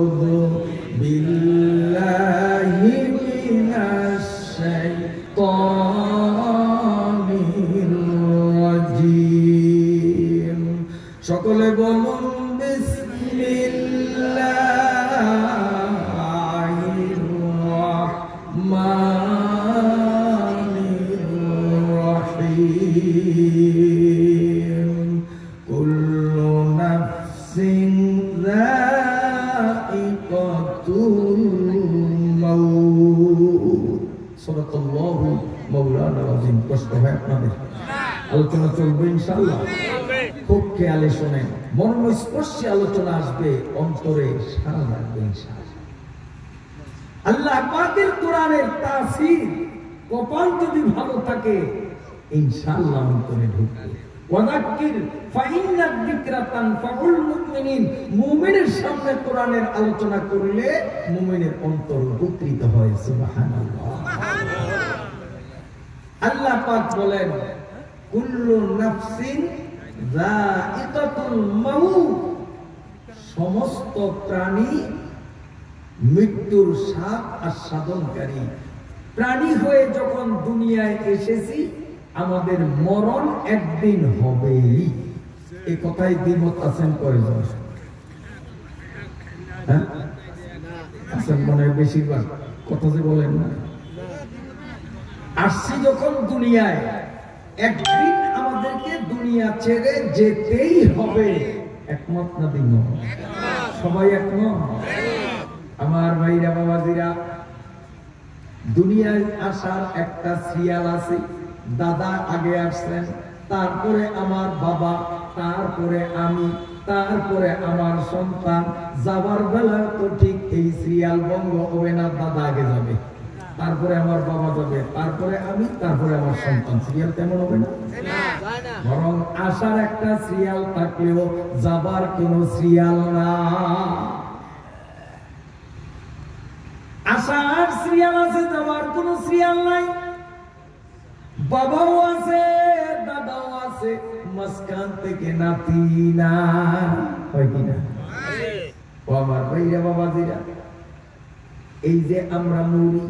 আউযু বিল্লাহি মিনাশ শাইতানির রাজিম। সকলে বলুন বিসমিল্লাহির রাহমানির রাহিম। কুল্লু নাফসিন যায়িকাতুল মাউত। সাদাকাল্লাহু মাওলানা আযীম। কষ্ট হয় আপনাদের? আলোচনা চলবে ইনশাআল্লাহ। খুব খেয়ালে শোনেন, মর্মস্পর্শী আলোচনা আসবে, অন্তরে সাড়া লাগবে ইনশাআল্লাহ। আল্লাহ পাকের কোরআনের তাসীর কপাল যদি ভালো থাকে ইনশাআল্লাহ অন্তরে ঢুকবে। ওয়াযাক্কির ফাইন্নাদ যিকরা তানফাউল মুমিনিন। মুমিনের সামনে কোরআনের আলোচনা করলে মুমিনের অন্তর উপকৃত হয়। সুবহানাল্লাহ। আল্লাহ পাক বলেন কুল্লু নাফসিন যায়িকাতুল মাউত। সমস্ত প্রাণী মৃত্যুর স্বাদ আস্বাদনকারী। প্রাণী হয়ে যখন দুনিয়ায় এসেছি আমাদের মরণ একদিন হবেই। এই কথাই দ্বিমত আছেন কয়জন? হ্যাঁ আছেন মনে হয় বেশিরভাগ। কথা যে বলেন না, আসছি যখন দুনিয়ায় একদিন আমাদেরকে দুনিয়া ছেড়ে যেতেই হবে। একমত না দ্বিমত? সবাই একমত? আমার ভাইরা বাবাজিরা, দুনিয়ায় আসার একটা সিরিয়াল আছে। দাদা আগে আসছেন, তারপরে আমার বাবা, তারপরে আমি, তারপরে আমার সন্তান। যাবার বেলা তো ঠিক এই সিরিয়াল ভঙ্গ হবে না। দাদা আগে যাবে, তারপরে আমার বাবা যাবে, তারপরে আমি, তারপরে আমার সন্তান। সিরিয়াল তেমন হবে না। বরং আসার একটা সিরিয়াল থাকলেও যাবার কোনো সিরিয়াল না। আসার সিরিয়াল আছে, যাওয়ার কোনো সিরিয়াল নাই। বাবাও আছে, দাদাও আছে, মাঝখান থেকে নাতি না, হয় কিনা? ও আমার ভাইরা বাবাজিরা, এই যে আমরা মরি,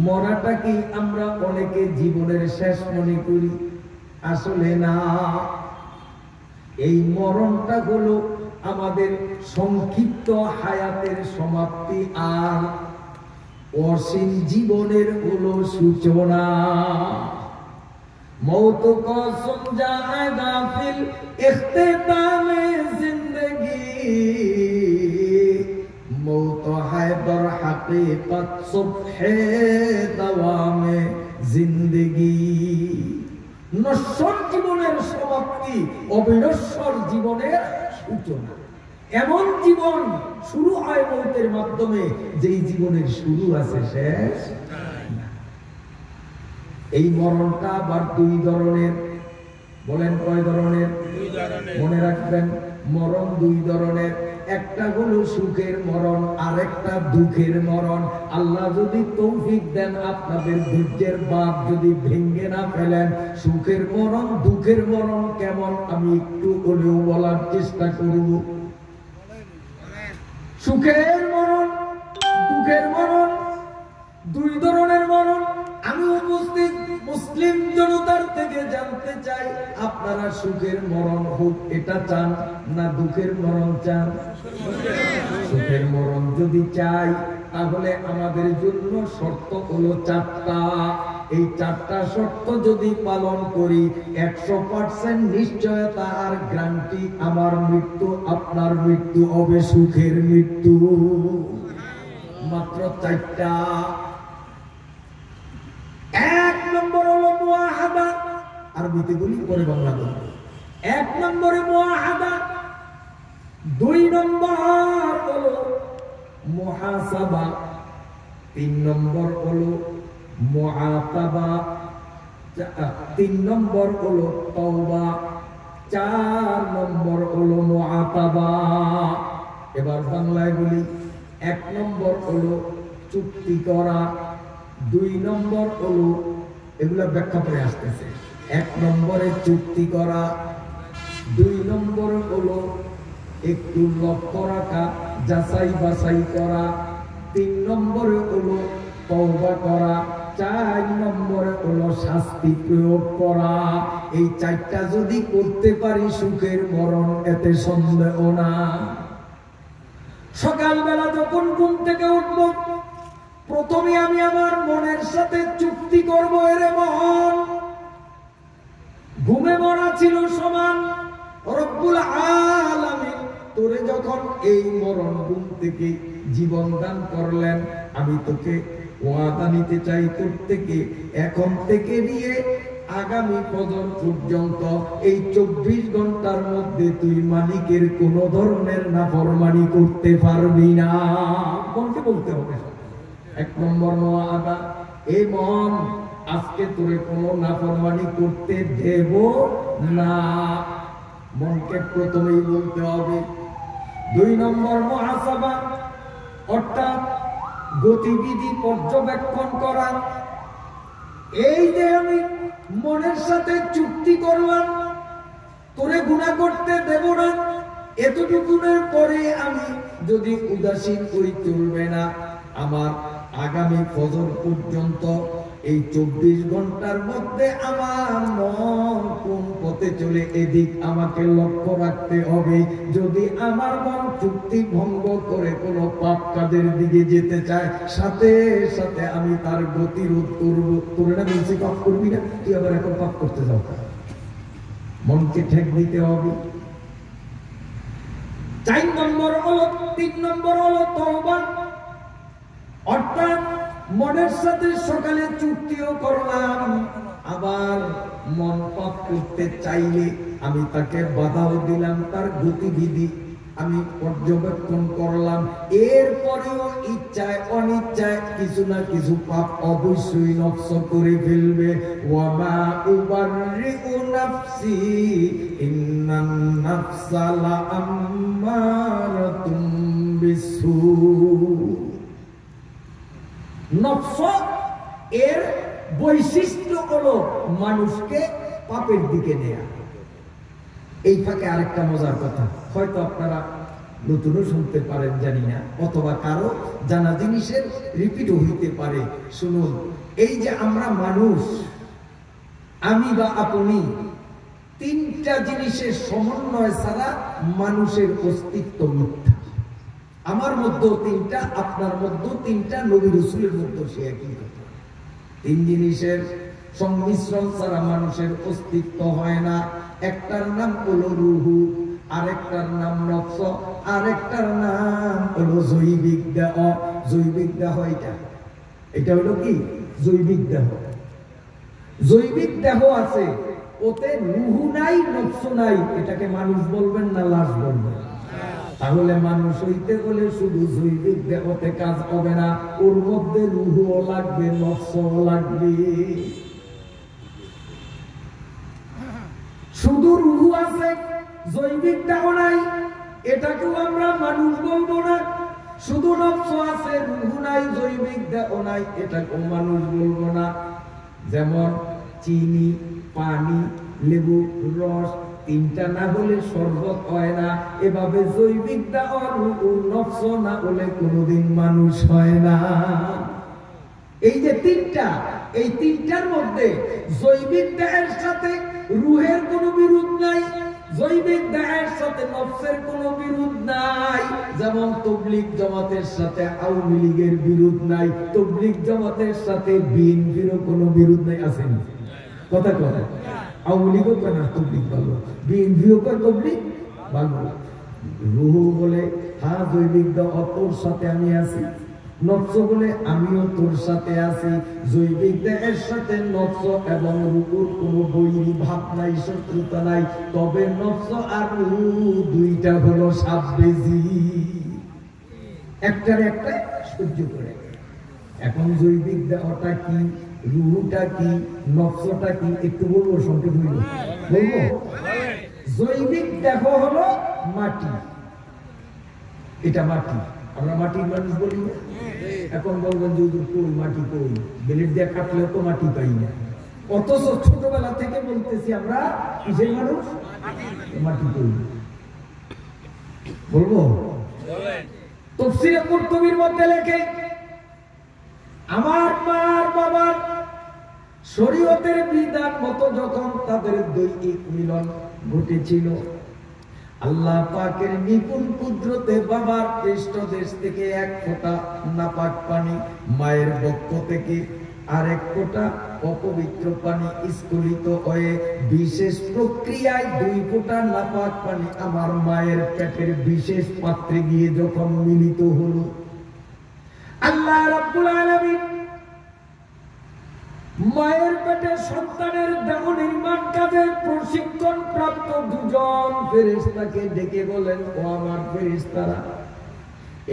মরাটাকে আমরা অনেকে জীবনের শেষ মনে করি, আসলে না। এই মরণটা হলো আমাদের সংক্ষিপ্ত হায়াতের সমাপ্তি, আর অসীম জীবনের হলো সূচনা। মৌত কো সমঝায়ে গাফিল ইখতিতামে জিন্দগি, মৌত হায় দর হাকিকত সুবহে দাওয়ামে জিন্দগি। নশ্বর জীবনের সমাপ্তি, অবিনশ্বর জীবনের সূচনা। এমন জীবন শুরু হয় মৌতের মাধ্যমে, যেই জীবনের শুরু আছে শেষ না। এই মরণটা আবার দুই ধরনের। বলেন কয় ধরনের? মনে রাখবেন, মরণ দুই ধরনের। একটা হলো সুখের মরণ, আর একটা দুঃখের মরণ। আল্লাহ যদি তৌফিক দেন, আপনাদের ধৈর্যের বাঁধ যদি ভেঙে না ফেলেন, সুখের মরণ দুঃখের মরণ কেমন আমি একটু হলেও বলার চেষ্টা করব। সুখের মরণ, দুঃখের মরণ, দুই ধরনের মরণ। আমি উপস্থিত মুসলিম জনতার থেকে জানতে চাই, আপনারা সুখের মরণ হোক এটা চান না দুঃখের মরণ চান? সুখের মরণ যদি চাই, তাহলে আমাদের জন্য শর্ত হলো চারটা। এই চারটা শর্ত যদি পালন করি, 100% নিশ্চয়তা আর গ্যারান্টি আমার মৃত্যু, আপনার মৃত্যু হবে সুখের মৃত্যু। মাত্র চারটা। এক নম্বর হলো মুআহাদা, আরবিতে বলি, পরে বাংলা বলি। এক নম্বরে মুআহাদা, দুই নম্বর হলো মুহাসাবা, তিন নম্বর হলো মুআতাবা, তিন নম্বর হলো তওবা, চার নম্বর হলো মুআতাবা। এবার বাংলায় বলি, এক নম্বর হলো চুক্তি করা, দুই নম্বর হলো, এগুলা ব্যাখ্যা করে আসতেছে। এক নম্বরে চুক্তি করা, দুই নম্বর হলো একটু লক্ষ্য রাখা, যাচাই বাছাই করা। 3 নম্বরে হলো তওবা করা। 4 নম্বরে হলো শাস্তি প্রয়োগ করা। এই 4টা যদি করতে পারি সুখের মরণ, এতে সন্দেহ না। সকালবেলা যখন ঘুম থেকে উঠব, প্রথমে আমি আমার মনের সাথে চুক্তি করব, এরে মন, ঘুমে মরা ছিল সমান, রব্বুল আলামিন তোরে যখন এই মরণ ঘুম থেকে জীবন দান করলেন, আমি তোকে ওয়াদা নিতে চাই তোর থেকে, এখন থেকে নিয়ে আগামী ফজর পর্যন্ত এই 24 ঘন্টার মধ্যে তুই মালিকের কোন ধরনের নাফরমানি করতে পারবি না। মনকে বলতে হবে 1 নম্বর ওয়াদা, এই মন, আজকে তোরে কোনো নাফরমানি করতে দেব না। মনকে প্রথমেই বলতে হবে। 2 নম্বর মুহাসাবা, অর্থাৎ গতিবিধি পর্যবেক্ষণ করা। এই যে আমি মনের সাথে চুক্তি করলাম তোরে গুনাহ করতে দেব না, এতটুকুনের পরে আমি যদি উদাসীন করি চলবে না। আমার আগামী ফজর পর্যন্ত এই 24 ঘন্টার মধ্যে আমার মন কোন পথে চলে, এদিক আমাকে লক্ষ্য রাখতে হবে। যদি আমার মন চুক্তি ভঙ্গ করে কোন পাপ কাজের দিকে যেতে চায়, সাথে সাথে আমি তার গতিরোধ করব। তোরে না বলছি পাপ করবি না, তুই আবার এখন পাপ করতে যাও। মনকে ঠেক দিতে হবে। 4 নম্বর হলো, 3 নম্বর হলো তওবা, অর্থাৎ মনের সাথে সকালে চুক্তিও করলাম, আবার মন পাপ করতে চাইলে আমি তাকে বাধাও দিলাম, তার গতিবিধি আমি পর্যবেক্ষণ করলাম। এরপরেও ইচ্ছায় অনিচ্ছায় কিছু না কিছু পাপ অবশ্যই নফস করে ফেলবে। ওয়ামা উবাররিউ নাফসি ইন্নান নাফসা লাআম্মারাতুম বিসু। নফস এর বৈশিষ্ট্য হলো মানুষকে পাপের দিকে নেয়া। এই ফাঁকে আরেকটা মজার কথা, হয়তো আপনারা নতুনও শুনতে পারেন জানি না, অথবা কারো জানা জিনিসের রিপিটও হইতে পারে। শুনুন, এই যে আমরা মানুষ, আমি বা আপনি, 3টা জিনিসের সমন্বয় ছাড়া মানুষের অস্তিত্ব মিথ্যা। আমার মধ্যেও 3টা, আপনার মধ্যেও 3টা, নবী রাসূলের মধ্যেও সে একই কথা। 3 জিনিসের সংমিশ্রণ ছাড়া মানুষের অস্তিত্ব হয় না। একটার নাম হলো রুহু, আরেকটার নাম নফস, আরেকটার নাম হলো জৈবিক দেহ। জৈবিক দেহ এটা হলো কি? জৈবিক দেহ। জৈবিক দেহ আছে, ওতে রুহু নাই, নফস নাই। এটাকে মানুষ বলবেন না লাশ বলবেন? তাহলে মানুষ হইতে হলে শুধু জৈবিক দেহতে কাজ হবে না, ওর মধ্যে রুহুও লাগবে, নফসও লাগবে। শুধু রুহু আছে, জৈবিক দেহ নাই, এটাকেও আমরা মানুষ বলবো না। শুধু নফস আছে, রুহু নাই, জৈবিক দেহ নাই, এটাকেও মানুষ বলবো না। যেমন চিনি, পানি, লেবু রস, 3টা না হলে শরবত হয় না। এভাবে জৈবিক দেহ, রুহু, নফস না হলে কোনোদিন মানুষ হয় না। এই যে 3টা, এই 3টার মধ্যে জৈবিক দেহের সাথে রুহের কোনো বিরোধ নাই, জৈবিক দেহের সাথে নফসের কোনো বিরোধ নাই। যেমন তবলিগ জামাতের সাথে আওয়ামী লীগের বিরোধ নাই, তবলিগ জামাতের সাথে বিএনপিরও কোনো বিরোধ নাই। আসেনি কথা কথা? আওয়ামী লীগও কেন তবলিগ ভালো, বিএনপিও কয় তবলিগ ভালো। রুহু বলে হ্যাঁ জৈবিক দেহ, তোর সাথে আমি আছি। নফস বলে আমিও তোর সাথে আছি। জৈবিক দেহের সাথে নফস এবং রুহুর কোনো বৈরী ভাব নাই, শত্রুতা নাই। তবে নফস আর রুহু 2টা হলো সাববেজি, একটার একটা সহ্য করে। এখন জৈবিক দেহটা কি, রুহুটা কি, নফসটা কি, একটু বলবো, সংক্ষেপ হইল বলবো। জৈবিক দেহ হলো মাটি, এটা মাটি, আমরা মাটির মানুষ বলি না। এখন বলবেন যে কই মাটি, কই বেলেট দিয়ে কাটলেও তো মাটি পাই না। অথচ ছোটবেলা থেকে বলতেছি আমরা কিসের মানুষ? মাটি কই। বলবো তাফসীরে কুরতুবীর মধ্যে লেখে আমার মার বাবার শরীয়তের বিধান মতো যখন তাদের দৈহিক মিলন ঘটেছিল, আল্লাহ পাকের নিপুণ কুদরতে বাবার পৃষ্ঠদেশ থেকে এক ফোঁটা নাপাক পানি, মায়ের বক্ষ থেকে আরেক ফোঁটা অপবিত্র পানি স্খলিত হয়ে বিশেষ প্রক্রিয়ায় 2 ফোঁটা নাপাক পানি আমার মায়ের পেটের বিশেষ পাত্রে গিয়ে যখন মিলিত হলো, আল্লাহ রাব্বুল আলামিন মায়ের পেটে সন্তানের দেহ নির্মাণ কাজে প্রশিক্ষণ প্রাপ্ত 2জন ফেরেশতাকে ডেকে বলেন, ও আমার ফেরেশতারা,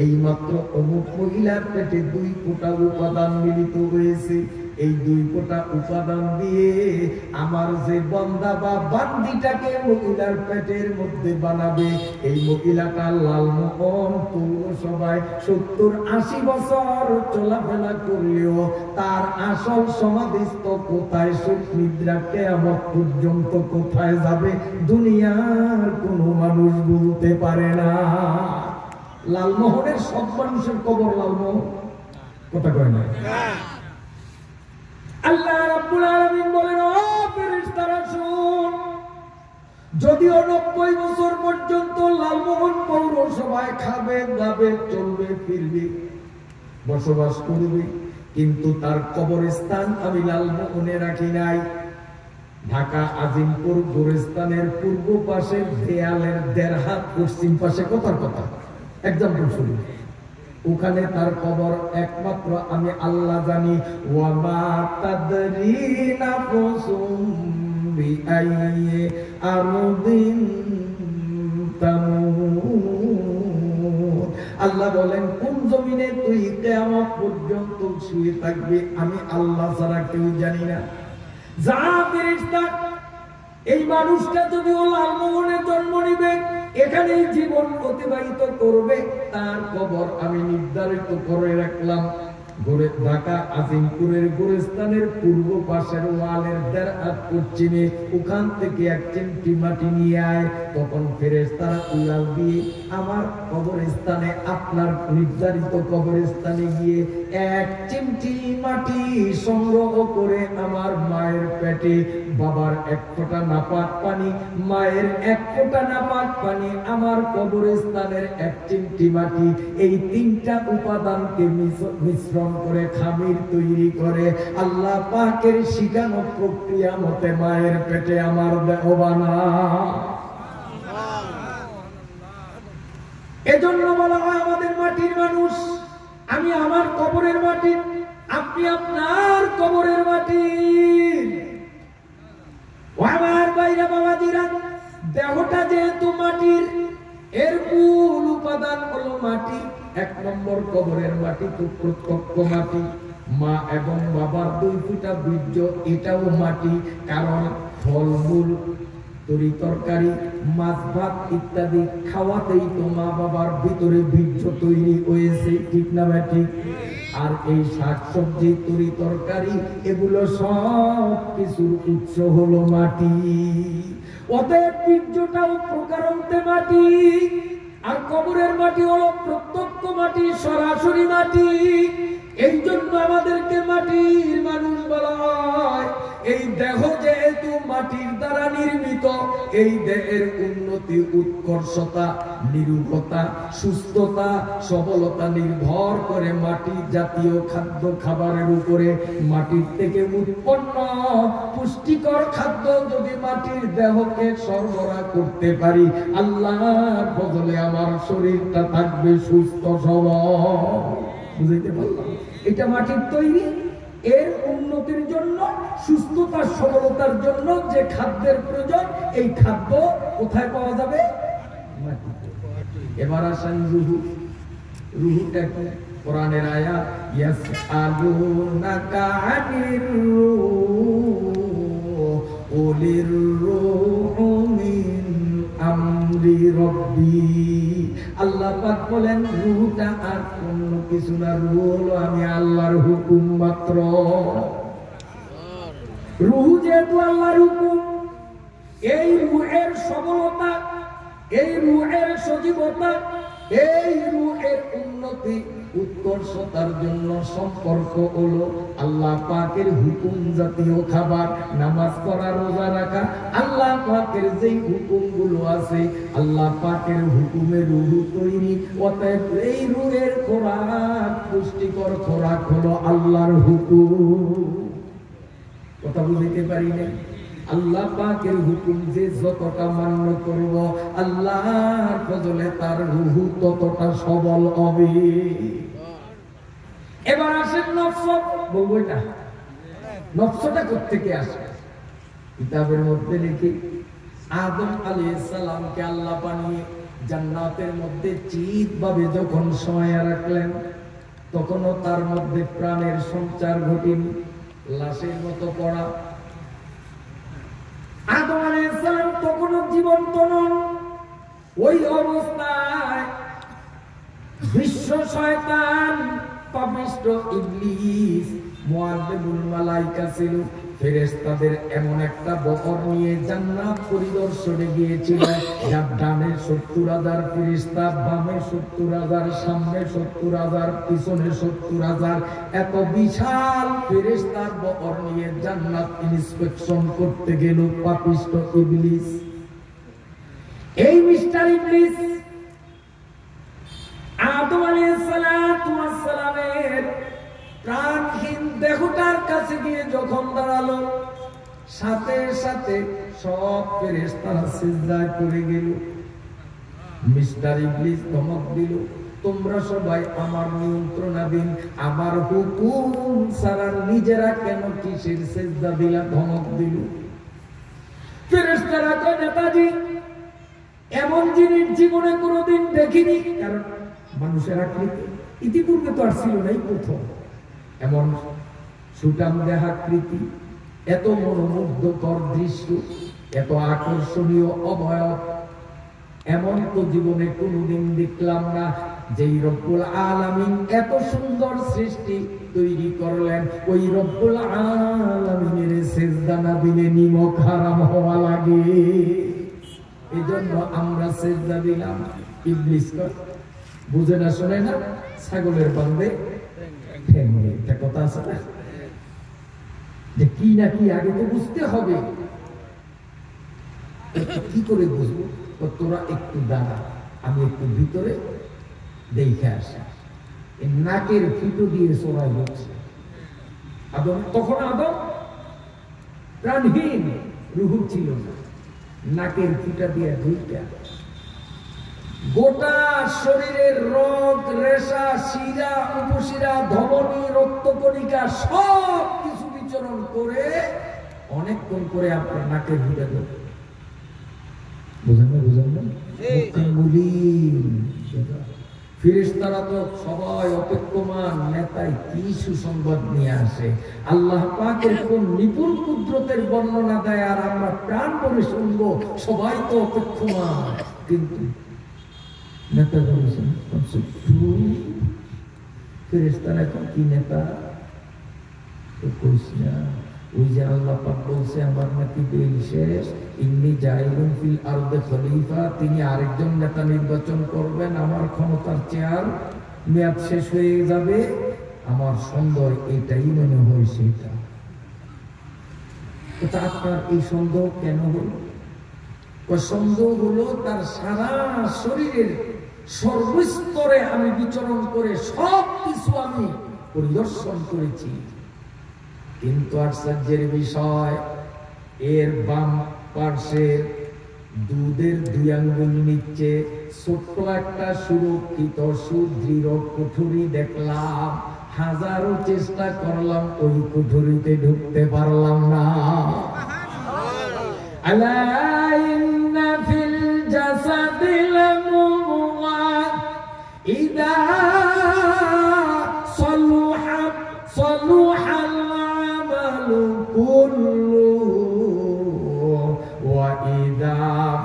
এই মাত্র অমুক মহিলার পেটে 2 ফোঁটা উপাদান মিলিত হয়েছে, এই 2 ফোঁটা উপাদান দিয়ে আমার যে বান্দা বা বান্দিটাকে মহিলার পেটের মধ্যে বানাবে, এই মহিলাটা লালমোহন পৌরসভায় 70-80 বছর চলাফেরা করলেও তার আসল সমাধিস্থ কোথায়, সুখ নিদ্রা কিয়ামত পর্যন্ত কোথায় যাবে দুনিয়ার কোনো মানুষ বলতে পারে না। লালমোহনের সব মানুষের কবর লালমোহন কথা কয় না। আল্লাহ রাব্বুল আলামিন বলেন, ও ফেরেশতারা শুন, যদিও 90 বছর পর্যন্ত লালমোহন পৌরসভায় খাবে দাবে চলবে ফিরবে বসবাস করবে, কিন্তু তার কবরস্থান আমি লালমোহনে রাখি নাই। ঢাকা আজিমপুর গোরস্থানের পূর্ব পাশের দেয়ালের 1.5 হাত পশ্চিম পাশে কথার কথা এক্সাম্পল শুনি, ওখানে তার কবর একমাত্র আমি আল্লাহ জানি। ওয়া মা তাদরি নাফসুম বিআইয়ি আরদিন তামুত। আল্লাহ বলেন, কোন জমিনে তুই কিয়ামত পর্যন্ত শুয়ে থাকবি আমি আল্লাহ ছাড়া কেউ জানি না। যা ফেরেশতা, এই মানুষটা যদি ও লালমোহনে জন্ম নিবে, এখানে জীবন অতিবাহিত করবে, তার কবর আমি নির্ধারিত করে রাখলাম ঢাকা আজিমপুরের গোরস্থানের পূর্ব পাশের ওয়ালের 1.5 হাত পশ্চিমে, ওখান থেকে 1 চিমটি মাটি নিয়ে আয়। তখন ফেরেশতারা উড়াল দিয়ে আমার কবরস্থানে, আপনার নির্ধারিত কবরস্থানে গিয়ে 1 চিমটি মাটি সংগ্রহ করে আমার মায়ের পেটে বাবার 1 ফোঁটা নাপাক পানি, মায়ের 1 ফোঁটা নাপাক পানি, আমার কবরস্থানের 1 চিমটি মাটি, এই 3টা উপাদানকে মিশ্রণ করে খামির তৈরি করে আল্লাহ পাকের শিখানো প্রক্রিয়া মতে মায়ের পেটে আমার দেহ বানায়। এজন্য বলা হয় আমাদের মাটির মানুষ, আমি আমার কবরের মাটি, আপনি আপনার কবরের মাটি। আমার বাইরা বাবাজিরা, দেহটা যেহেতু মাটির, এর মূল উপাদান হলো মাটি। 1 নম্বর কবরের মাটি তো প্রত্যক্ষ মাটি, মা এবং বাবার 2 ফোঁটা বীর্য, এটাও মাটি। কারণ ফলমূল, তরি তরকারি, মাছ ভাত ইত্যাদি খাওয়াতেই তো মা বাবার ভিতরে বীর্য তৈরি হয়েছে, ঠিক না ভাই? ঠিক। আর এই শাকসবজি, তরি তরকারি, এগুলো সব কিছুর উৎস হলো মাটি। অতএব বীর্যটাও প্রকারান্তে মাটি, আর কবরের মাটি হলো প্রত্যক্ষ মাটি, সরাসরি মাটি। এই জন্য আমাদেরকে মাটির মানুষ বলা হয়। এই দেহ যেহেতু মাটির দ্বারা নির্মিত, এই দেহের উন্নতি, উৎকর্ষতা, নিরূপতা, সুস্থতা, সবলতা নির্ভর করে মাটি জাতীয় খাদ্য খাবারের উপরে। মাটির থেকে উৎপন্ন পুষ্টিকর খাদ্য যদি মাটির দেহকে সরবরাহ করতে পারি, আল্লাহর ফজলে আমার শরীরটা থাকবে সুস্থ সবল। বুঝতে পারলাম? এটা মাটির তৈরি। এর উন্নতির জন্য, সুস্থতার সবলতার জন্য যে খাদ্যের প্রয়োজন, এই খাদ্য কোথায় পাওয়া যাবে? মাটিতে। এবার আসেন রুহু। রুহুটা কি? কোরআনের আয়াত, ইয়াসআলুনাকা আনির রূহ কুলির রূহু মিন আমরি রাব্বি। আল্লাহ পাক বলেন, রূহটা আর কোনো কিছু না, রূহ হলো আমি আল্লাহর হুকুম মাত্র। রূহ যেহেতু আল্লাহর হুকুম, এই রূহের সবলতা এই রূহের সজীবতা, এই রূহের উন্নতি উৎকর্ষতার জন্য সম্পর্ক হলো আল্লাহ পাকের হুকুম জাতীয় খাবার, নামাজ পড়া, রোজা রাখা। আল্লাহ পাকের যেই হুকুমগুলো আছে আল্লাহ পাকের হুকুমে রূহ তৈরি। অতএব এই রূহের খোরাক, পুষ্টিকর খোরাক হলো আল্লাহর হুকুম। কথা বুঝতে পারি না? আল্লাহ পাকের হুকুম যে যতটা মান্য করব আল্লাহর ফজলে তার রূহ ততটা সবল হবে। এবার আসেন নফস, বলবো না নফসটা কোত্থেকে আসে? কিতাবের মধ্যে লিখি আদম আলাইহিস সালামকে আল্লাহ বানিয়ে জান্নাতের মধ্যে চিৎভাবে যখন শোয়া রাখলেন তখনও তার মধ্যে প্রাণের সঞ্চার ঘটেনি, লাশের মতো পড়া। আদম আলাইহিস সালাম তখনও জীবন্ত নন। ওই অবস্থায় বিশ্ব শয়তান, পাপিষ্ঠ ইবলিস, মুআয্যিবুল মালায়েকা ছিল, ফেরেশতাদের এমন একটা বহর নিয়ে জান্নাত পরিদর্শনে গিয়েছিল। যার ডানে ৭০,০০০ ফেরেশতা, বামে ৭০,০০০, সামনে ৭০,০০০, পিছনে ৭০,০০০, এত বিশাল ফেরেশতার বহর নিয়ে জান্নাত ইন্সপেকশন করতে গেল পাপিষ্ঠ ইবলিস। এই মিস্টার ইবলিস আদম আলাইহিস সালাতু ওয়াস সালামের প্রাণহীন দেহটার কাছে গিয়ে যখন দাঁড়ালো, সাথে সাথে সব ফেরেশতারা সিজদায় পড়ে গেল। মিস্টার ইবলিস ধমক দিল, তোমরা সবাই আমার নিয়ন্ত্রণাধীন, আমার হুকুম ছাড়া নিজেরা কেন কিসের সিজদা দিলা? ধমক দিল। ফেরেশতারা কয়, নেতাজি এমন জিনিস জীবনে কোনোদিন দেখিনি। কারণ মানুষের আকৃতি ইতিপূর্বে তো আর ছিল না, এই প্রথম এমন সুটাম দেহাকৃতি, এত মনোমুগ্ধকর দৃশ্য, এত আকর্ষণীয় অবয়ব এমন তো জীবনে কোনোদিন দেখলাম না। যেই রব্বুল আলামিন এত সুন্দর সৃষ্টি তৈরি করলেন, ওই রব্বুল আলামিনের সিজদা না দিলে নিমক হারাম হওয়া লাগে। এজন্য আমরা সিজদা দিলাম। ইবলিস বুঝে না, শোনে না, ছাগলের বান্ধে ঠেঙ্গে, একটা কথা আছে না, যে কি না কি আগে তো বুঝতে হবে। কি করে বুঝবো? তোরা একটু দাঁড়া, আমি একটু ভিতরে দেখে আসি। নাকের ফিটো দিয়ে চড়াই হচ্ছে আদম। তখন আদম প্রাণহীন, রূহ ছিল না। নাকের ফিটা দিয়ে দুইটা গোটা শরীরের রগ, রেশা, শিরা, উপশিরা, ধমনী, রক্তকণিকা সব কিছু বিচরণ করে অনেকক্ষণ করে আপনার নাকের ফিটা দেব। বুঝেন না? বুঝেন না? ফেরেশতারা তো সবাই অপেক্ষমান, নেতাই কি সুসংবাদ নিয়ে আসে, আল্লাহ পাকের কোন নিপুণ কুদরতের বর্ণনা দেয়, আর আমরা প্রাণ করে শুনবো। সবাই তো অপেক্ষমান, কিন্তু নেতা বলেছেন ফেরেশতারা এখন কি নেতা তো কইস না। ওই যে আল্লাহ পাক বলছে আমার নাকি দিন শেষ, ইন্নী জাইলুন ফিল আরদে খলিফা, তিনি আরেকজন নেতা নির্বাচন করবেন, আমার ক্ষমতার চেয়ার মেয়াদ শেষ হয়ে যাবে। আমার সন্দেহ এটাই মনে হয় সেটা। আপনার এই সন্দেহ কেন হলো? সন্দেহ হলো তার সারা শরীরের সর্বস্তরে আমি বিচরণ করে সব কিছু আমি পরিদর্শন করেছি, কিন্তু আশ্চর্যের বিষয় এর বাম পার্শ্বে দুধের 2 আঙ্গুল নিচে ছোট্ট একটা সুরক্ষিত সুদৃঢ় কুঠুরি দেখলাম। হাজারো চেষ্টা করলাম, ওই কুঠুরিতে ঢুকতে পারলাম না। আলা ইন্না ফিল জাসাদিল মুদগাত ইদা সলুহাত সলুহাল আমালু কুল্লুহু ওয়া ইদা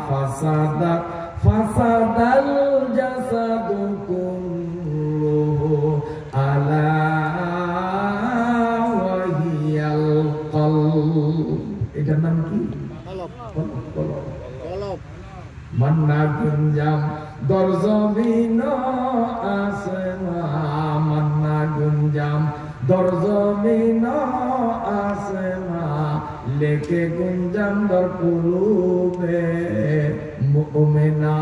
ফাসাদাত ফাসাদাল জাসাদু কুল্লুহু আলা ওয়া হিয়াল কলব। এটার নাম কি? কলব। মান্নাকুন দর জমিন আসমা লেকে গুঞ্জান দর কুলুবে মুমিনা।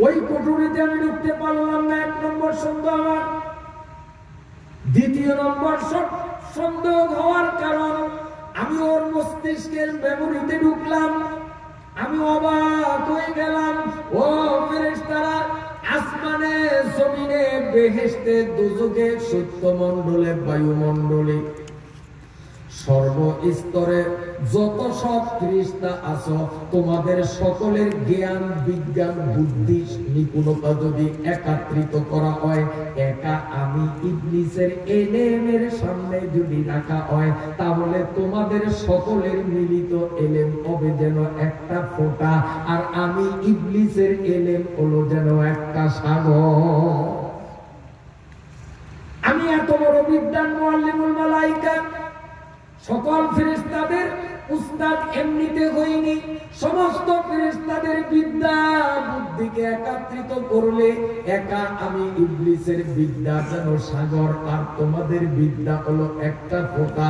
ওই কুঠুরিতে আমি ঢুকতে পারলাম না, 1 নম্বর সন্দেহ আমার। 2 নম্বর সন্দেহ হওয়ার কারণ আমি ওর মস্তিষ্কের মেমোরিতে ঢুকলাম। আমি অবাক হয়ে গেলাম। ও ফেরেশতারা, আসমানে, জমিনে, বেহেশতে, দোজখে, সত্যমণ্ডলে, বায়ুমণ্ডলে, সর্বস্তরে যত সব ফেরেশতা আছো, তোমাদের সকলের জ্ঞান, বিজ্ঞান, বুদ্ধি, নিপুণতা যদি একত্রিত করা হয়, একা আমি ইবলিসের এলেমের সামনে যদি রাখা হয়, তাহলে তোমাদের সকলের মিলিত এলেম হবে যেন একটা ফোঁটা, আর আমি ইবলিসের এলেম হলো যেন একটা সাগর। আমি এত বড় বিদ্যান মুআল্লিমুল মালায়েকা, সকল ফেরেশতাদের উস্তাদ এমনিতে হইনি। সমস্ত ফেরেশতাদের বিদ্যা বুদ্ধিকে একত্রিত করলে একা আমি ইবলিসের বিদ্যা যেন সাগর, আর তোমাদের বিদ্যা হলো একটা ফোঁটা।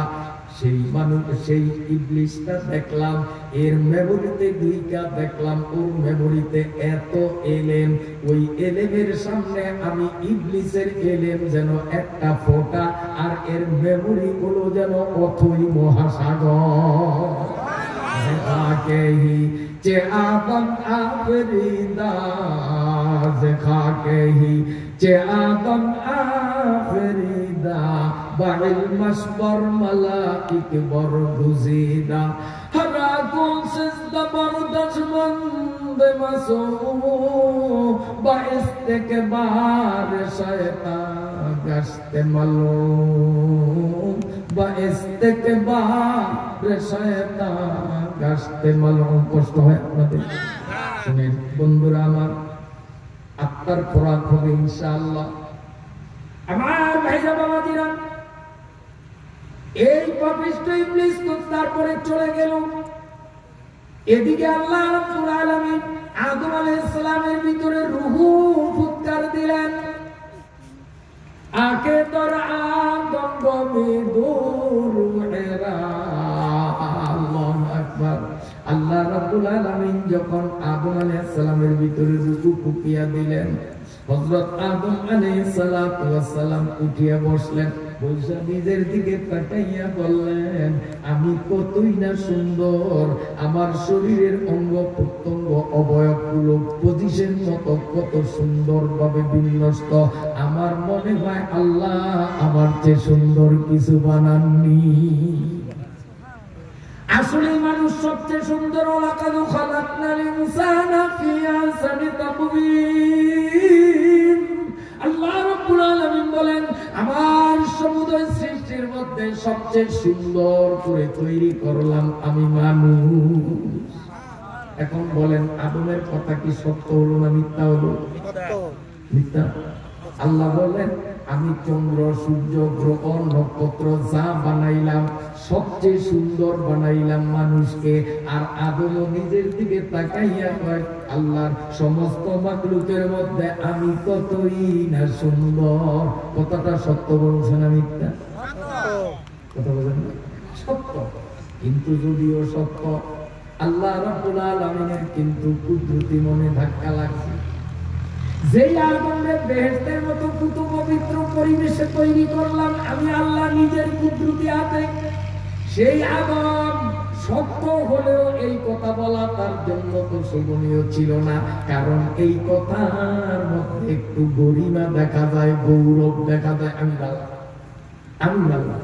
সেই ইবলিসটা দেখলাম, এর মেমোরিতে দুইটা দেখলাম, ওর মেমোরিতে এত এলেম, ওই এলেমের সামনে আমি ইবলিসের এলেম যেন একটা ফোঁটা, আর এর মেমোরি গুলো যেন অথই মহাসাগর। যে আদম আফরিদা, যে আদম আফরিদা, বাইল মাসবর মালাইক বর গুজিদা, হরা কোন সিজদা বরদাশ মন্দ মাসু, বা ইস্তেকবার শয়তান গশতে মালুম, বা ইস্তেকবার শয়তান গশতে মালুম। কষ্ট হয় আপনাদের? শুনেন বন্ধুরা আমার, আত্মার খোরাক হবে ইনশাআল্লাহ। আমার ভাইরা বাবাজিরা, এই পাপিষ্ঠ ইবলিস তো তারপরে চলে গেল। এদিকে আল্লাহ রাব্বুল আলামিন আদম আলাইহিস সালামের ভিতরে রূহ ফুৎকার দিলেন। আকে তোর আদম গমি দুরুহেরা। আল্লাহু আকবার। আল্লাহ রাব্বুল আলামিন যখন আদম আলাইহিস সালামের ভিতরে রূহ ফুঁকিয়া দিলেন, হযরত আদম আলাইহিস সালাতু ওয়াস সালাম উঠিয়া বসলেন। বৈশা নিজের দিকে তাকাইয়া বললেন, আমি কতই না সুন্দর, আমার শরীরের অঙ্গ প্রত্যঙ্গ অবয়বগুলো পজিশন মতো কত সুন্দর ভাবে বিন্যস্ত। আমার মনে হয় আল্লাহ আমার চেয়ে সুন্দর কিছু বানাননি। আসলে মানুষ সবচেয়ে সুন্দর। ওয়ালাকাদ খালাকনাল ইনসানা ফি আহসানি তাকওয়িম। আল্লাহ রাব্বুল আলামিন বলেন, আমার সমুদয় সৃষ্টির মধ্যে সবচেয়ে সুন্দর করে তৈরি করলাম আমি মানুষ। এখন বলেন, আদমের কথা কি সত্য হলো না মিথ্যা হলো? মিথ্যা। আল্লাহ বলেন, আমি চন্দ্র, সূর্য, গ্রহ, নক্ষত্র যা বানাইলাম সবচেয়ে সুন্দর বানাইলাম মানুষকে। আর আদমও নিজের দিকে তাকাইয়া কয়, আল্লাহর সমস্ত মাখলুকের মধ্যে আমি কতই না সুন্দর। কথাটা সত্য বলছে না মিথ্যা? কথা বলেন না? সত্য। কিন্তু যদিও সত্য, আল্লাহ রাব্বুল আলামিনের কিন্তু কুদরতি মনে ধাক্কা লাগছে। যেই আদমের বেহেশতের মতো পুত পবিত্র পরিবেশে তৈরি করলাম আমি আল্লাহ নিজের কুদরতি হাতে, সেই আদম সত্য হলেও এই কথা বলা তার জন্য তো শোভনীয় ছিল না। কারণ এই কথার মধ্যে একটু গরিমা দেখা যায়, গৌরব দেখা যায়। আমি আল্লাহ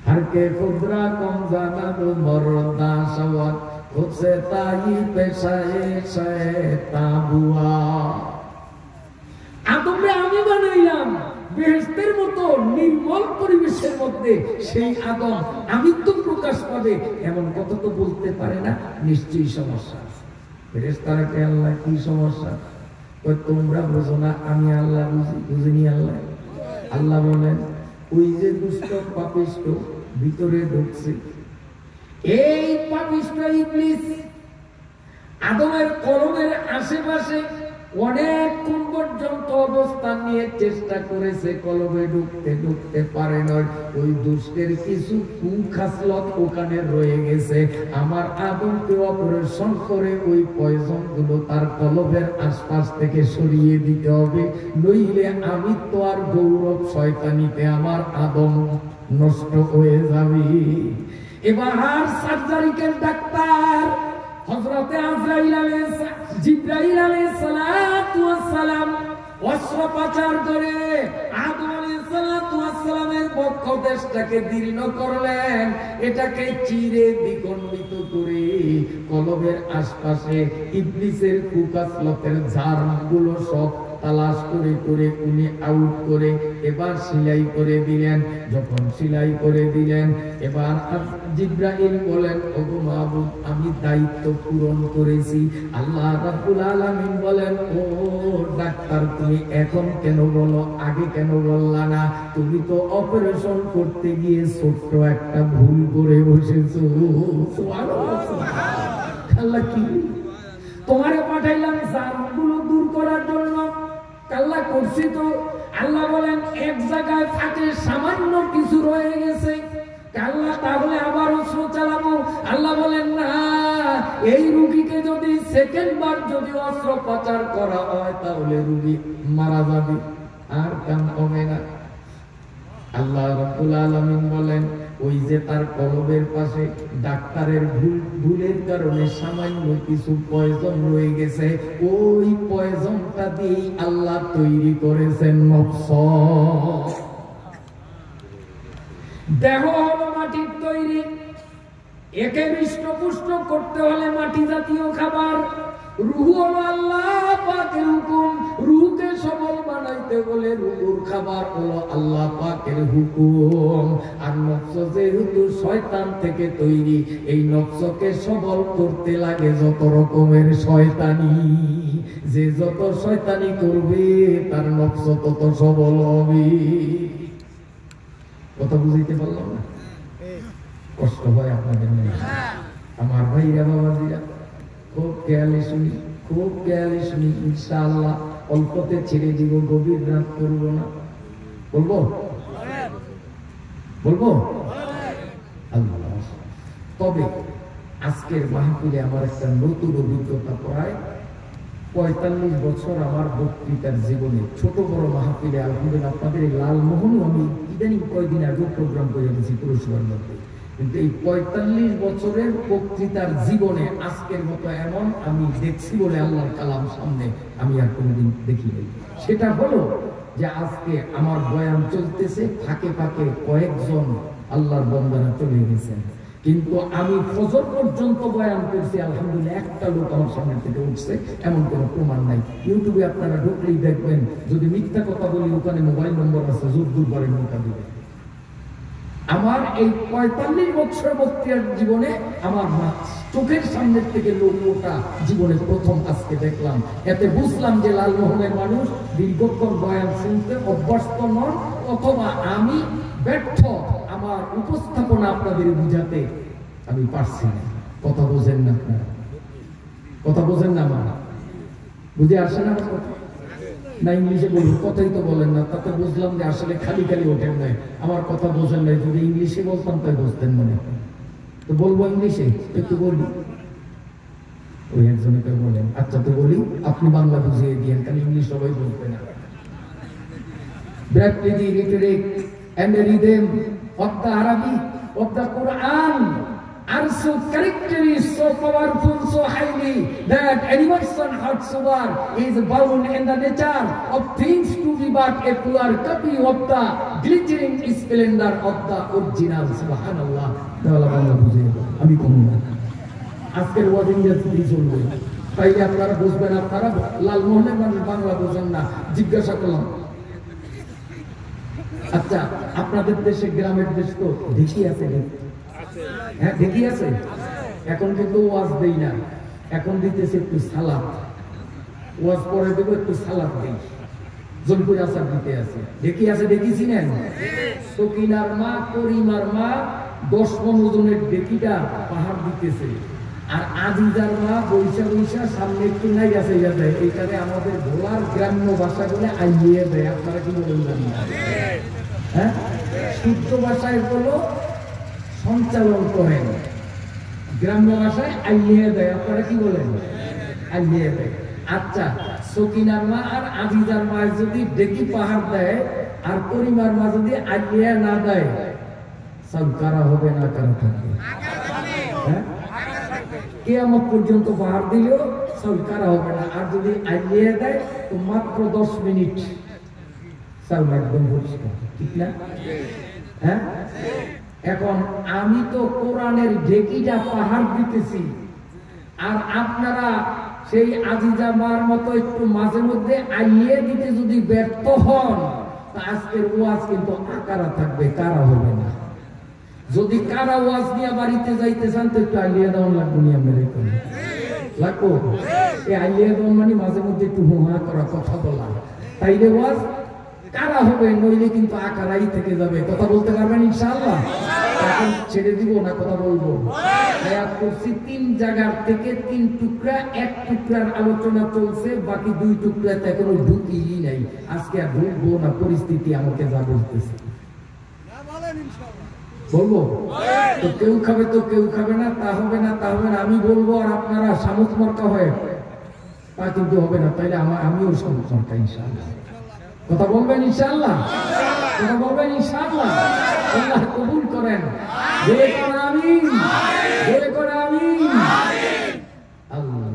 হরকে খুদরা কম জানানো মরদা সওয়াত খুদসে তাই পেশায়ে শয়তাবুয়া। আদমরে আমি বানাইলাম বেহেশতের মতো নির্মল পরিবেশের মধ্যে। সেই আদম আমিত্ব প্রকাশ পাবে এমন কথা তো বলতে পারে না। নিশ্চয়ই সমস্যা আছে। ফেরেশতারা কে আল্লাহ কি সমস্যা? তোমরা বুঝো না, আমি আল্লাহ বুঝিনি। আল্লাহ বলেন, ওই যে দুষ্ট পাপিষ্ট ভিতরে ঢুকছে, এই পাপিষ্ট ইবলিস আদমের কলমের আশেপাশে অনেকক্ষণ পর্যন্ত অবস্থান নিয়ে চেষ্টা করেছে, কলবে ঢুকতে পারে না। ওই দুষ্টের কিছু কুখাসলত ওখানে রয়ে গেছে। আমার আদমকে অপারেশন করে ওই পয়জন গুলো তার কলবের আশপাশ থেকে সরিয়ে দিতে হবে, নইলে আমি তো আর গৌরব শয়তানিতে আমার আদম নষ্ট হয়ে যাবে। এবার সার্জারিক্যাল ডাক্তার হযরতে আজরাইল আলাইহিস জিবরাইল আলাইহিস সালাতু ওয়াস সালাম অস্ত্রোপচার করে আদম আলাইহিস সালাতু ওয়াস সালামের বক্ষ দেশটাকে দীর্ণ করলেন, এটাকে চিরে দ্বিখণ্ডিত করে কলবের আশপাশে ইবলিসের কুকাসলতের ঝাড়গুলো সব তালাশ করে করে উনি আউট করে এবার সেলাই করে দিলেন। যখন সেলাই করে দিলেন, এবার জিবরাইল বলেন, ওগো মাবুদ, আমি দায়িত্ব পূরণ করেছি। আল্লাহ রাব্বুল আলামিন বলেন, ও ডাক্তার, তুমি এখন কেন বলো, আগে কেন বললা না? তুমি তো অপারেশন করতে গিয়ে ছোট্ট একটা ভুল করে বসেছো। আল্লাহ কি তোমারে পাঠাইলাম জারগুলো দূর করার জন্য, আল্লাহ করছি তো। আল্লাহ বলেন এক জায়গায় ফাটে সামান্য কিছু রয়ে গেছে, আল্লাহ তাহলে আবার অস্ত্র চালাবো। আল্লাহ বলেন না, এই রোগীকে যদি সেকেন্ড বার যদি অস্ত্রোপচার করা হয় তাহলে রোগী মারা যাবে, আর কাম হবে না। আল্লাহ রাব্বুল আলামিন বলেন, ওই যে তার কলবের পাশে ডাক্তারের ভুলের কারণে সামান্য কিছু পয়জন রয়ে গেছে, ওই পয়জনটা দিয়ে আল্লাহ তৈরি করেছেন নফস। দেহ হলো মাটির তৈরি, একে হৃষ্টপুষ্ট করতে হলে মাটি জাতীয় খাবার। রূহ হলো আল্লাহ পাকের হুকুম, রূহকে সবল বানাইতে হলে রূহুর খাবার হলো আল্লাহ পাকের হুকুম। আর নফস যেহেতু শয়তান থেকে তৈরি, এই নফসকে সবল করতে লাগে যত রকমের শয়তানি। যে যত শয়তানি করবে তার নফস তত সবল হবে। কথা বুঝাইতে পারলাম না? কষ্ট হয় আপনাদের মনে? আমার ভাইরা বাবাজিরা খুব খেয়ালে শুনি, খুব খেয়ালে শুনি। ইনশাআল্লাহ অল্পতে ছেড়ে দিব, গভীর রাত করবো না। বলবো বলবো আল্লাহ। তবে আজকের মাহফিলে আমার একটা নতুন অভিজ্ঞতা। প্রায় 45 বছর আমার বক্তৃতার জীবনে ছোট বড় মাহফিলে আলহামদুলিল্লাহ, আপনাদের এই লালমোহনও আমি ইদানিং কয়েকদিন আগে প্রোগ্রাম করে গেছি পুরস্কার মধ্যে, কিন্তু এই 45 বছরের বক্তৃতার জীবনে আজকের মতো এমন আমি দেখছি বলে আল্লাহর কালাম সামনে আমি আর কোনোদিন দেখিনি। সেটা হলো যে আজকে আমার বয়ান চলতেছে, ফাঁকে ফাঁকে কয়েকজন আল্লাহর বান্দারা চলে গেছেন, কিন্তু আমি ফজর পর্যন্ত বয়ান করছি, আলহামদুলিল্লাহ একটা লোক আমার সামনে থেকে উঠছে, এমন কোনো প্রমাণ নাই। ইউটিউবে আপনারা ঢুকলেই দেখবেন, যদি মিথ্যা কথা বলি ওখানে মোবাইল নম্বর আছে, জোর করে নৌকা দিবে। আমার এই 45 বছর বক্তৃতার জীবনে আমার চোখের সামনের থেকে লোকটা জীবনে প্রথম আজকে দেখলাম। এতে বুঝলাম যে লালমোহনের মানুষ দীর্ঘক্ষণ বয়ান শুনতে অভ্যস্ত নন, অথবা আমি ব্যর্থ, আমার উপস্থাপনা আপনাদের বুঝাতে আমি পারছি না। কথা বোঝেন না আপনারা? কথা বোঝেন না? আমার বুঝে আসে না কথা না? ইংলিশে বলুন, কথাই তো বলেন না। তাতে বুঝলাম যে আসলে খালি খালি ওঠেন নাই, আমার কথা বোঝেন নাই। যদি ইংলিশে বলতাম তাই বুঝতেন মনে। তো বলবো ইংলিশে, একটু বলি। ওই একজনকে বলেন, আচ্ছা তো বলি, আপনি বাংলা বুঝিয়ে দিয়েন, কারণ ইংলিশ সবাই বলতে না। Rapidly rhetoric and the rhythm of the Arabic of the Quran are so character is so powerful, so highly, that any person whatsoever is bound in the nature of things to be but a poor copy of the glittering splendor of the original. Subhanallah. আমি কমু না, আজকের ওয়াজ ইংরেজি চলবে, তাইলে আপনারা বুঝবেন। আপনারা লালমোহনের মানুষ বাংলা বোঝেন না, জিজ্ঞাসা করলাম। আচ্ছা, আপনাদের দেশে গ্রামের দেশ তো ঢেকি আছে? হ্যাঁ, ঢেকি আছে। এখন কিন্তু ওয়াজ দেই না, এখন দিতেছে একটু সালাদ। ওয়াজ পরে দেবো, একটু সালাদ দেই, জলপুর আচার দিতে আছে। ঢেকি আছে, ঢেকি নেন। সকিনার মা, করিমার মা 10 মন ওজনের ঢেকিটা পাহাড় দিতেছে। আর আজিজার মা বৈশা বৈশা সামনে একটু নাই আছে দেয়, এইটারে আমাদের ভোলার গ্রাম্য ভাষা বলে আইয়ে দেয়। আপনারা কি বলেন জানেন? হ্যাঁ, শুদ্ধ ভাষায় বলো সঞ্চালন করেন, গ্রাম্য ভাষায় আইয়ে দেয়। আপনারা কি বলেন? আইয়ে দেয়। আচ্ছা, সকিনার মা আর আজিজার মা যদি ডেকি পাহাড় দেয় আর পরিমার মা যদি আইয়ে না দেয়, সব কারা হবে না কারা থাকবে? হ্যাঁ, কিয়ামত পর্যন্ত পাহাড় দিলেও সব কারা হবে না। আর যদি আইয়ে দেয় তো মাত্র 10 মিনিট সব একদম পরিষ্কার, ঠিক না? হ্যাঁ, এখন আমি তো কোরআনের ঢেকিটা পাহাড় দিতেছি, আর আপনারা সেই আজিজা মার মতো একটু মাঝে মধ্যে আইয়ে দিতে যদি ব্যর্থ হন, তা আজকের ওয়াজ কিন্তু আকারা থাকবে, কারা হবে না। যদি কারা ওয়াজ নিয়ে বাড়িতে যাইতে চান তো একটু আইলিয়া দেওয়ান লাগবে, নিয়ে মেরে লাগবো। এই আইলিয়া দেওয়ান মানে মাঝে মধ্যে একটু হুহা করা, কথা বলা, তাইলে ওয়াজ কারা হবে, নইলে কিন্তু আকারাই থেকে যাবে। কথা বলতে পারবেন ইনশাআল্লাহ? এখন ছেড়ে দিব না, কথা বলবো। আয়াত করছি 3 জায়গার থেকে 3 টুকরা, 1 টুকরার আলোচনা চলছে, বাকি 2 টুকরাতে এখনো ঢুকিই নাই। আজকে আর ঢুকবো না, পরিস্থিতি আমাকে যা বলতেছে বলবো। তো কেউ খাবে তো কেউ খাবে না, তা হবে না, তা হবে না। আমি বলবো আর আপনারা শামুক মার্কা হয়, তা কিন্তু হবে না। তাইলে আমিও শামুক মার্কা ইনশাআল্লাহ। কথা বলবেন ইনশাআল্লাহ? কথা বলবেন ইনশাআল্লাহ? আল্লাহ কবুল করেন। জোরে করে আমিন, জোরে করে আমিন। আল্লাহ।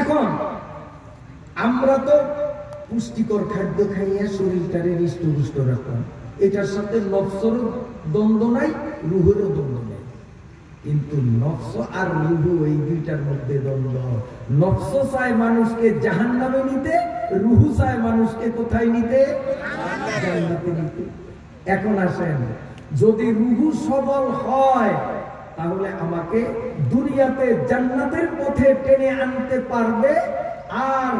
এখন আমরা তো পুষ্টিকর খাদ্য খাইয়া শরীরটারে হৃষ্টপুষ্ট রাখলাম, এটার সাথে নফসেরও দ্বন্দ্ব নাই, রুহেরও দ্বন্দ্ব নাই। কিন্তু নফস আর রুহু এই দুইটার মধ্যে দ্বন্দ্ব। নফস চায় মানুষকে জাহান্নামে নিতে, রুহু চায় মানুষকে কোথায় নিতে? জান্নাতে নিতে। এখন আসেন, যদি রুহু সবল হয় তাহলে আমাকে দুনিয়াতে জান্নাতের পথে টেনে আনতে পারবে, আর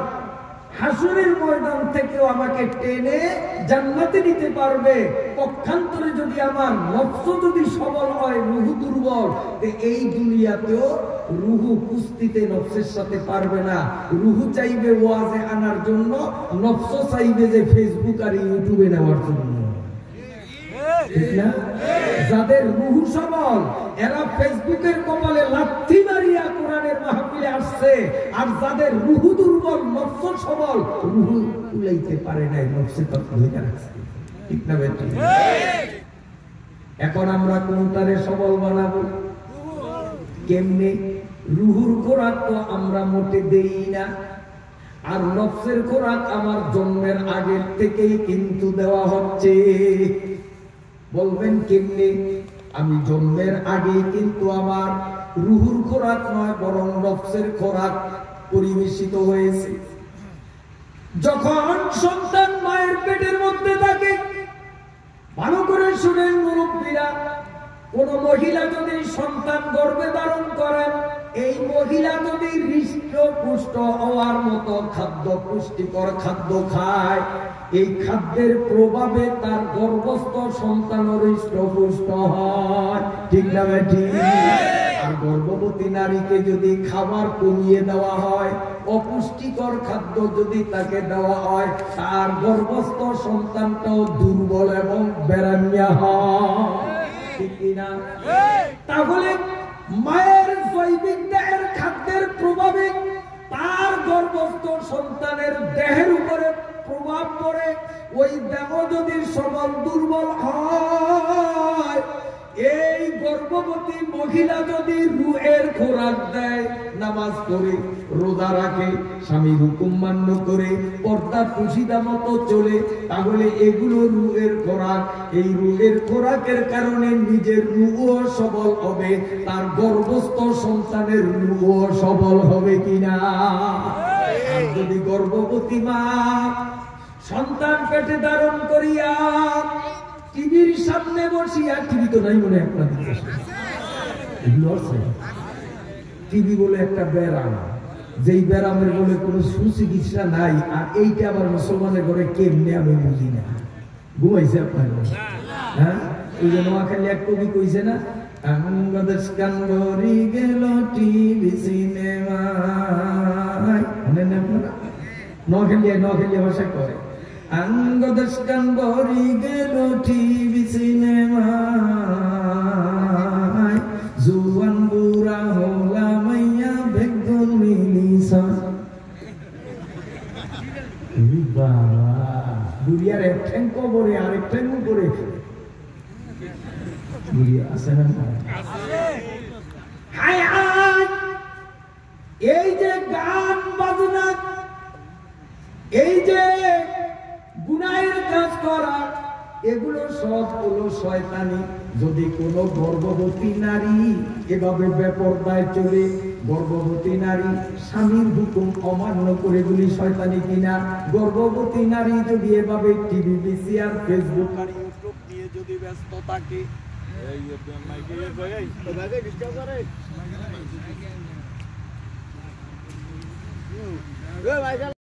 হাসরের ময়দান থেকেও আমাকে টেনে জান্নাতে নিতে পারবে। পক্ষান্তরে যদি আমার নফস যদি সবল হয়, রুহু দুর্বল, এই দুনিয়াতেও রুহু কুস্তিতে নফসের সাথে পারবে না। রুহু চাইবে ওয়াজে আনার জন্য, নফস চাইবে যে ফেসবুক আর ইউটিউবে নেওয়ার জন্য, ঠিক না? যাদের রুহু সবল এরা ফেসবুকের কপালে লাথি মারিয়া কোরআনের মাহফিলে আসছে, আর যাদের রুহু দুর্বল, নফস সবল, রুহু তুলাইতে পারে নাই, নফসে তত্ত্ব হয়ে রাখছে, ঠিক না বেটি? এখন আমরা কোনটারে সবল বানাবো? কেমনে? রুহুর খোরাক তো আমরা মোটে দেই না, আর নফসের খোরাক আমার জন্মের আগের থেকেই কিন্তু দেওয়া হচ্ছে। বলবেন কেমনে? আমি জন্মের আগে কিন্তু আমার রুহুর খোরাক নয়, বরং নফসের খোরাক পরিবেশিত হয়েছে। যখন সন্তান মায়ের পেটের মধ্যে থাকে, ভালো করে শুনেন মুরব্বীরা, কোন মহিলা যদি সন্তান গর্ভে ধারণ করেন, এই মহিলা যদি হৃষ্টপুষ্ট হওয়ার মতো খাদ্য, পুষ্টিকর খাদ্য খায়, এই খাদ্যের প্রভাবে তার গর্ভস্থ সন্তান হৃষ্টপুষ্ট হয়, ঠিক না বেটি? আর গর্ভবতী নারীকে যদি খাবার কমিয়ে দেওয়া হয়, অপুষ্টিকর খাদ্য যদি তাকে দেওয়া হয়, তার গর্ভস্থ সন্তানটাও দুর্বল এবং বেরামিয়া হয়, ঠিক কিনা? তাহলে মায়ের জৈবিক দেহের খাদ্যের প্রভাবে তার গর্ভস্থ সন্তানের দেহের উপরে প্রভাব পড়ে। ওই দেহ যদি সবল দুর্বল হয়, এই গর্ভবতী মহিলা যদি রুহের খোরাক দেয়, নামাজ পড়ে, রোজা রাখে, স্বামীর হুকুম মান্য করে, পর্দা পুশিদা মতো চলে, তাহলে এগুলো রুহের খোরাক। এই রুহের খোরাকের কারণে নিজের রুহও সবল হবে, তার গর্ভস্থ সন্তানের রুহও সবল হবে কিনা? আর যদি গর্ভবতী মা সন্তান পেটে ধারণ করিয়া টিভির সামনে বসিয়া, টিভি তো নাই মনে আপনাদের টিভি বলে একটা ব্যারাম, যেই ব্যারামের বলে কোনো সুচিকিৎসা নাই, আর এইটা আবার মুসলমানের ঘরে কেমনে আমি বুঝি না। ঘুমাইছে আপনার? হ্যাঁ, ওই যে নোয়াখালী এক কবি কইছে না, আঙ্গদেশকান ভরি গেল টিভি সিনেমায় নখেলিয়া ভাষা করে আঙ্গদেশকান ভরি গেল টিভি সিনেমায় জুয়ান বুড়া হলা মাইয়া বেগুন মিলিসা বাবা দুনিয়ার এক ঠ্যাং কবরে আরেক ঠ্যাং উপরে আছে না এই যে গান বাজনা এই যে গুনাহের কাজ করা এগুলো সব হলো শয়তানি। যদি কোনো গর্ভবতী নারী এভাবে বেপরদায় চলে, গর্ভবতী নারী স্বামীর হুকুম অমান্য করে গুলি শয়তানি কিনা? গর্ভবতী নারী যদি এভাবে টিভি আর ফেসবুক আর ইউটিউব নিয়ে যদি ব্যস্ত থাকে